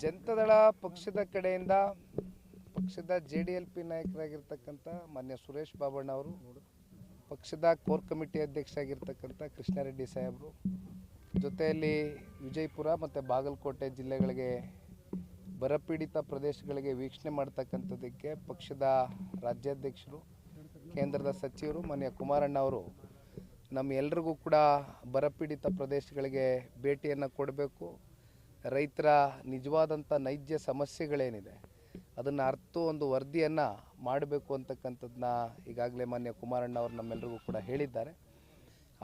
ಜನತಾದಳ ಪಕ್ಷದ ಕಡೆಯಿಂದ ಪಕ್ಷದ JDLP ನಾಯಕರಾಗಿರ್ತಕ್ಕಂಥ ಮಾನ್ಯ ಸುರೇಶ್ ಬಾಬಣ್ಣ ಅವರು, ಪಕ್ಷದ ಕೋರ್ ಕಮಿಟಿ ಅಧ್ಯಕ್ಷ ಆಗಿರ್ತಕ್ಕಂಥ ಕೃಷ್ಣಾರೆಡ್ಡಿ ಸಾಹೇಬರು, ಜೊತೆಯಲ್ಲಿ ವಿಜಯಪುರ ಮತ್ತು ಬಾಗಲಕೋಟೆ ಜಿಲ್ಲೆಗಳಿಗೆ ಬರಪೀಡಿತ ಪ್ರದೇಶಗಳಿಗೆ ವೀಕ್ಷಣೆ ಮಾಡ್ತಕ್ಕಂಥದ್ದಕ್ಕೆ ಪಕ್ಷದ ರಾಜ್ಯಾಧ್ಯಕ್ಷರು, ಕೇಂದ್ರದ ಸಚಿವರು ಮಾನ್ಯ ಕುಮಾರಣ್ಣ ಅವರು ನಮ್ಮೆಲ್ಲರಿಗೂ ಕೂಡ ಬರಪೀಡಿತ ಪ್ರದೇಶಗಳಿಗೆ ಭೇಟಿಯನ್ನು ಕೊಡಬೇಕು, ರೈತರ ನಿಜವಾದಂಥ ನೈಜ ಸಮಸ್ಯೆಗಳೇನಿದೆ ಅದನ್ನು ಅರ್ಥ ಒಂದು ವರದಿಯನ್ನು ಮಾಡಬೇಕು ಅಂತಕ್ಕಂಥದ್ದನ್ನ ಈಗಾಗಲೇ ಮಾನ್ಯ ಕುಮಾರಣ್ಣ ಅವರು ನಮ್ಮೆಲ್ಲರಿಗೂ ಕೂಡ ಹೇಳಿದ್ದಾರೆ.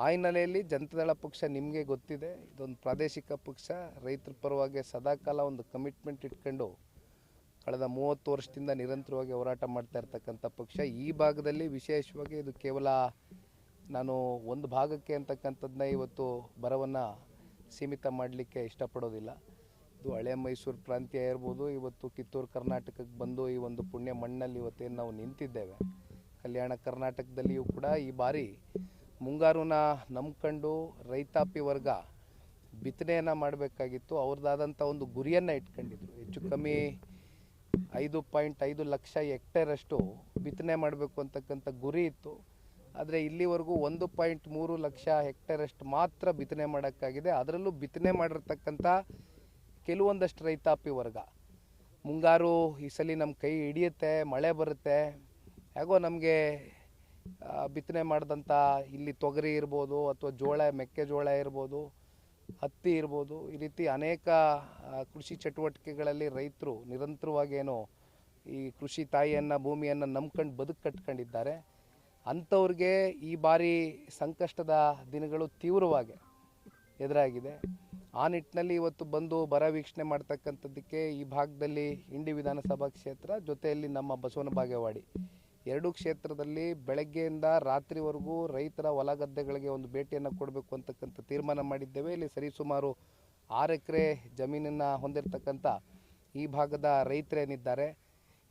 ಆ ಹಿನ್ನೆಲೆಯಲ್ಲಿ ಜನತಾದಳ ಪಕ್ಷ ನಿಮಗೆ ಗೊತ್ತಿದೆ, ಇದೊಂದು ಪ್ರಾದೇಶಿಕ ಪಕ್ಷ, ರೈತರ ಪರವಾಗಿ ಸದಾಕಾಲ ಒಂದು ಕಮಿಟ್ಮೆಂಟ್ ಇಟ್ಕೊಂಡು ಕಳೆದ 30 ವರ್ಷದಿಂದ ನಿರಂತರವಾಗಿ ಹೋರಾಟ ಮಾಡ್ತಾ ಇರ್ತಕ್ಕಂಥ ಪಕ್ಷ. ಈ ಭಾಗದಲ್ಲಿ ವಿಶೇಷವಾಗಿ ಇದು ಕೇವಲ ನಾನು ಒಂದು ಭಾಗಕ್ಕೆ ಅಂತಕ್ಕಂಥದ್ದನ್ನ ಇವತ್ತು ಬರವನ್ನು ಸೀಮಿತ ಮಾಡಲಿಕ್ಕೆ ಇಷ್ಟಪಡೋದಿಲ್ಲ. ಇದು ಹಳೆ ಮೈಸೂರು ಪ್ರಾಂತ್ಯ ಇರ್ಬೋದು, ಇವತ್ತು ಕಿತ್ತೂರು ಕರ್ನಾಟಕಕ್ಕೆ ಬಂದು ಈ ಒಂದು ಪುಣ್ಯ ಮಣ್ಣಲ್ಲಿ ಇವತ್ತೇನು ನಾವು ನಿಂತಿದ್ದೇವೆ, ಕಲ್ಯಾಣ ಕರ್ನಾಟಕದಲ್ಲಿಯೂ ಕೂಡ ಈ ಬಾರಿ ಮುಂಗಾರುನ ನಂಬ್ಕೊಂಡು ರೈತಾಪಿ ವರ್ಗ ಬಿತ್ತನೆಯನ್ನು ಮಾಡಬೇಕಾಗಿತ್ತು. ಅವ್ರದ್ದಾದಂಥ ಒಂದು ಗುರಿಯನ್ನು ಇಟ್ಕೊಂಡಿದ್ರು. ಹೆಚ್ಚು ಕಮ್ಮಿ 5.5 ಲಕ್ಷ ಹೆಕ್ಟೇರಷ್ಟು ಬಿತ್ತನೆ ಮಾಡಬೇಕು ಅಂತಕ್ಕಂಥ ಗುರಿ ಇತ್ತು. ಆದರೆ ಇಲ್ಲಿವರೆಗೂ 1.3 ಲಕ್ಷ ಹೆಕ್ಟೇರಷ್ಟು ಮಾತ್ರ ಬಿತ್ತನೆ ಮಾಡೋಕ್ಕಾಗಿದೆ. ಅದರಲ್ಲೂ ಬಿತ್ತನೆ ಮಾಡಿರ್ತಕ್ಕಂಥ ಕೆಲವೊಂದಷ್ಟು ರೈತಾಪಿ ವರ್ಗ ಮುಂಗಾರು ಈ ಸಲ ನಮ್ಮ ಕೈ ಹಿಡಿಯುತ್ತೆ, ಮಳೆ ಬರುತ್ತೆ, ಹೇಗೋ ನಮಗೆ ಬಿತ್ತನೆ ಮಾಡಿದಂಥ ಇಲ್ಲಿ ತೊಗರಿ ಇರ್ಬೋದು ಅಥವಾ ಜೋಳ, ಮೆಕ್ಕೆಜೋಳ ಇರ್ಬೋದು, ಹತ್ತಿ ಇರ್ಬೋದು, ಈ ರೀತಿ ಅನೇಕ ಕೃಷಿ ಚಟುವಟಿಕೆಗಳಲ್ಲಿ ರೈತರು ನಿರಂತರವಾಗಿ ಏನೋ ಈ ಕೃಷಿ ತಾಯಿಯನ್ನು, ಭೂಮಿಯನ್ನು ನಂಬ್ಕೊಂಡು ಬದುಕು ಕಟ್ಕೊಂಡಿದ್ದಾರೆ. ಅಂಥವ್ರಿಗೆ ಈ ಬಾರಿ ಸಂಕಷ್ಟದ ದಿನಗಳು ತೀವ್ರವಾಗಿ ಎದುರಾಗಿದೆ. ಆ ನಿಟ್ಟಿನಲ್ಲಿ ಇವತ್ತು ಬಂದು ಬರ ವೀಕ್ಷಣೆ ಮಾಡ್ತಕ್ಕಂಥದ್ದಕ್ಕೆ ಈ ಭಾಗದಲ್ಲಿ ಇಂಡಿ ವಿಧಾನಸಭಾ ಕ್ಷೇತ್ರ, ಜೊತೆಯಲ್ಲಿ ನಮ್ಮ ಬಸವನ ಬಾಗೇವಾಡಿ ಎರಡೂ ಕ್ಷೇತ್ರದಲ್ಲಿ ಬೆಳಗ್ಗೆಯಿಂದ ರಾತ್ರಿವರೆಗೂ ರೈತರ ಹೊಲ ಗದ್ದೆಗಳಿಗೆ ಒಂದು ಭೇಟಿಯನ್ನು ಕೊಡಬೇಕು ಅಂತಕ್ಕಂಥ ತೀರ್ಮಾನ ಮಾಡಿದ್ದೇವೆ. ಇಲ್ಲಿ ಸರಿಸುಮಾರು 6 ಎಕರೆ ಜಮೀನನ್ನು ಹೊಂದಿರತಕ್ಕಂಥ ಈ ಭಾಗದ ರೈತರೇನಿದ್ದಾರೆ,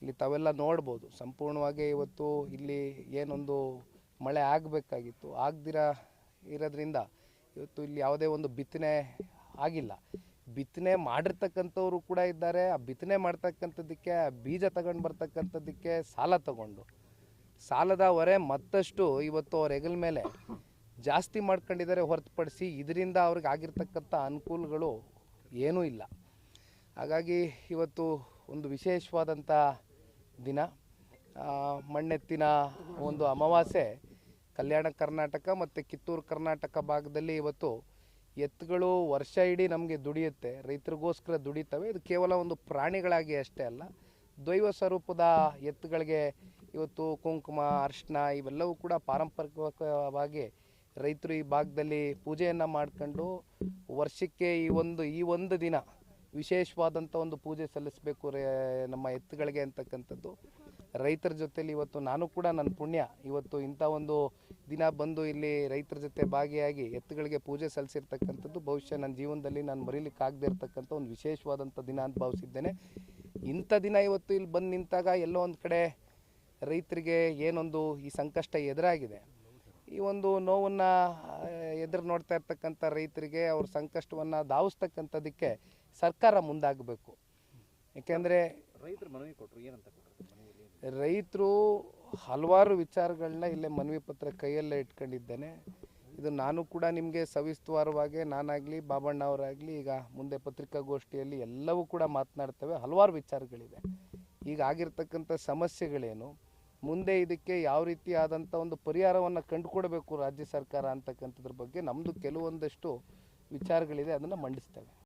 ಇಲ್ಲಿ ತಾವೆಲ್ಲ ನೋಡ್ಬೋದು, ಸಂಪೂರ್ಣವಾಗಿ ಇವತ್ತು ಇಲ್ಲಿ ಏನೊಂದು ಮಳೆ ಆಗಬೇಕಾಗಿತ್ತು, ಆಗದಿರ ಇರೋದ್ರಿಂದ ಇವತ್ತು ಇಲ್ಲಿ ಯಾವುದೇ ಒಂದು ಬಿತ್ತನೆ ಆಗಿಲ್ಲ. ಬಿತ್ತನೆ ಮಾಡಿರ್ತಕ್ಕಂಥವ್ರು ಕೂಡ ಇದ್ದಾರೆ. ಆ ಬಿತ್ತನೆ ಮಾಡ್ತಕ್ಕಂಥದ್ದಕ್ಕೆ ಬೀಜ ತಗೊಂಡು ಬರ್ತಕ್ಕಂಥದ್ದಕ್ಕೆ ಸಾಲ ತಗೊಂಡು ಸಾಲದ ಹೊರೆ ಮತ್ತಷ್ಟು ಇವತ್ತು ಅವ್ರ ಹೆಗಲ ಮೇಲೆ ಜಾಸ್ತಿ ಮಾಡ್ಕೊಂಡಿದ್ದಾರೆ ಹೊರತುಪಡಿಸಿ ಇದರಿಂದ ಅವ್ರಿಗೆ ಆಗಿರ್ತಕ್ಕಂಥ ಅನುಕೂಲಗಳು ಏನೂ ಇಲ್ಲ. ಹಾಗಾಗಿ ಇವತ್ತು ಒಂದು ವಿಶೇಷವಾದಂಥ ದಿನ, ಮಣ್ಣೆತ್ತಿನ ಒಂದು ಅಮಾವಾಸ್ಯೆ. ಕಲ್ಯಾಣ ಕರ್ನಾಟಕ ಮತ್ತು ಕಿತ್ತೂರು ಕರ್ನಾಟಕ ಭಾಗದಲ್ಲಿ ಇವತ್ತು ಎತ್ತುಗಳು ವರ್ಷ ಇಡೀ ನಮಗೆ ದುಡಿಯುತ್ತೆ, ರೈತರಿಗೋಸ್ಕರ ದುಡಿತವೆ. ಇದು ಕೇವಲ ಒಂದು ಪ್ರಾಣಿಗಳಾಗಿ ಅಷ್ಟೇ ಅಲ್ಲ, ದೈವ ಸ್ವರೂಪದ ಎತ್ತುಗಳಿಗೆ ಇವತ್ತು ಕುಂಕುಮ, ಅರಿಶಿನ ಇವೆಲ್ಲವೂ ಕೂಡ ಪಾರಂಪರಿಕವಾಗಿ ರೈತರು ಈ ಭಾಗದಲ್ಲಿ ಪೂಜೆಯನ್ನು ಮಾಡ್ಕೊಂಡು ವರ್ಷಕ್ಕೆ ಈ ಒಂದು ದಿನ ವಿಶೇಷವಾದಂಥ ಒಂದು ಪೂಜೆ ಸಲ್ಲಿಸಬೇಕು ನಮ್ಮ ಎತ್ತುಗಳಿಗೆ ಅಂತಕ್ಕಂಥದ್ದು. ರೈತರ ಜೊತೆಲಿ ಇವತ್ತು ನಾನು ಕೂಡ ನನ್ನ ಪುಣ್ಯ ಇವತ್ತು ಇಂಥ ಒಂದು ದಿನ ಬಂದು ಇಲ್ಲಿ ರೈತರ ಜೊತೆ ಭಾಗಿಯಾಗಿ ಎತ್ತುಗಳಿಗೆ ಪೂಜೆ ಸಲ್ಲಿಸಿರ್ತಕ್ಕಂಥದ್ದು ಬಹುಶಃ ನನ್ನ ಜೀವನದಲ್ಲಿ ನಾನು ಮರೀಲಿಕ್ಕಾಗದೇ ಇರತಕ್ಕಂಥ ಒಂದು ವಿಶೇಷವಾದಂಥ ದಿನ ಅಂತ ಭಾವಿಸಿದ್ದೇನೆ. ಇಂಥ ದಿನ ಇವತ್ತು ಇಲ್ಲಿ ಬಂದು ನಿಂತಾಗ ಎಲ್ಲೋ ಒಂದು ಕಡೆ ರೈತರಿಗೆ ಏನೊಂದು ಈ ಸಂಕಷ್ಟ ಎದುರಾಗಿದೆ, ಈ ಒಂದು ನೋವನ್ನು ಎದುರು ನೋಡ್ತಾ ಇರ್ತಕ್ಕಂಥ ರೈತರಿಗೆ ಅವ್ರ ಸಂಕಷ್ಟವನ್ನು ಧಾವಿಸ್ತಕ್ಕಂಥದ್ದಕ್ಕೆ ಸರ್ಕಾರ ಮುಂದಾಗಬೇಕು. ಯಾಕೆಂದರೆ ರೈತರು ಹಲವಾರು ವಿಚಾರಗಳನ್ನ ಇಲ್ಲೇ ಮನವಿ ಪತ್ರ ಕೈಯಲ್ಲೇ ಇಟ್ಕೊಂಡಿದ್ದೇನೆ. ಇದು ನಾನು ಕೂಡ ನಿಮಗೆ ಸವಿಸ್ತರವಾಗಿ ನಾನಾಗಲಿ ಬಾಬಣ್ಣ ಅವರಾಗಲಿ ಈಗ ಮುಂದೆ ಪತ್ರಿಕಾಗೋಷ್ಠಿಯಲ್ಲಿ ಎಲ್ಲವೂ ಕೂಡ ಮಾತನಾಡ್ತೇವೆ. ಹಲವಾರು ವಿಚಾರಗಳಿವೆ, ಈಗ ಆಗಿರ್ತಕ್ಕಂಥ ಸಮಸ್ಯೆಗಳೇನು, ಮುಂದೆ ಇದಕ್ಕೆ ಯಾವ ರೀತಿ ಆದಂಥ ಒಂದು ಪರಿಹಾರವನ್ನು ಕಂಡುಕೊಡಬೇಕು ರಾಜ್ಯ ಸರ್ಕಾರ ಅಂತಕ್ಕಂಥದ್ರ ಬಗ್ಗೆ ನಮ್ಮದು ಕೆಲವೊಂದಷ್ಟು ವಿಚಾರಗಳಿದೆ, ಅದನ್ನು ಮಂಡಿಸ್ತೇವೆ.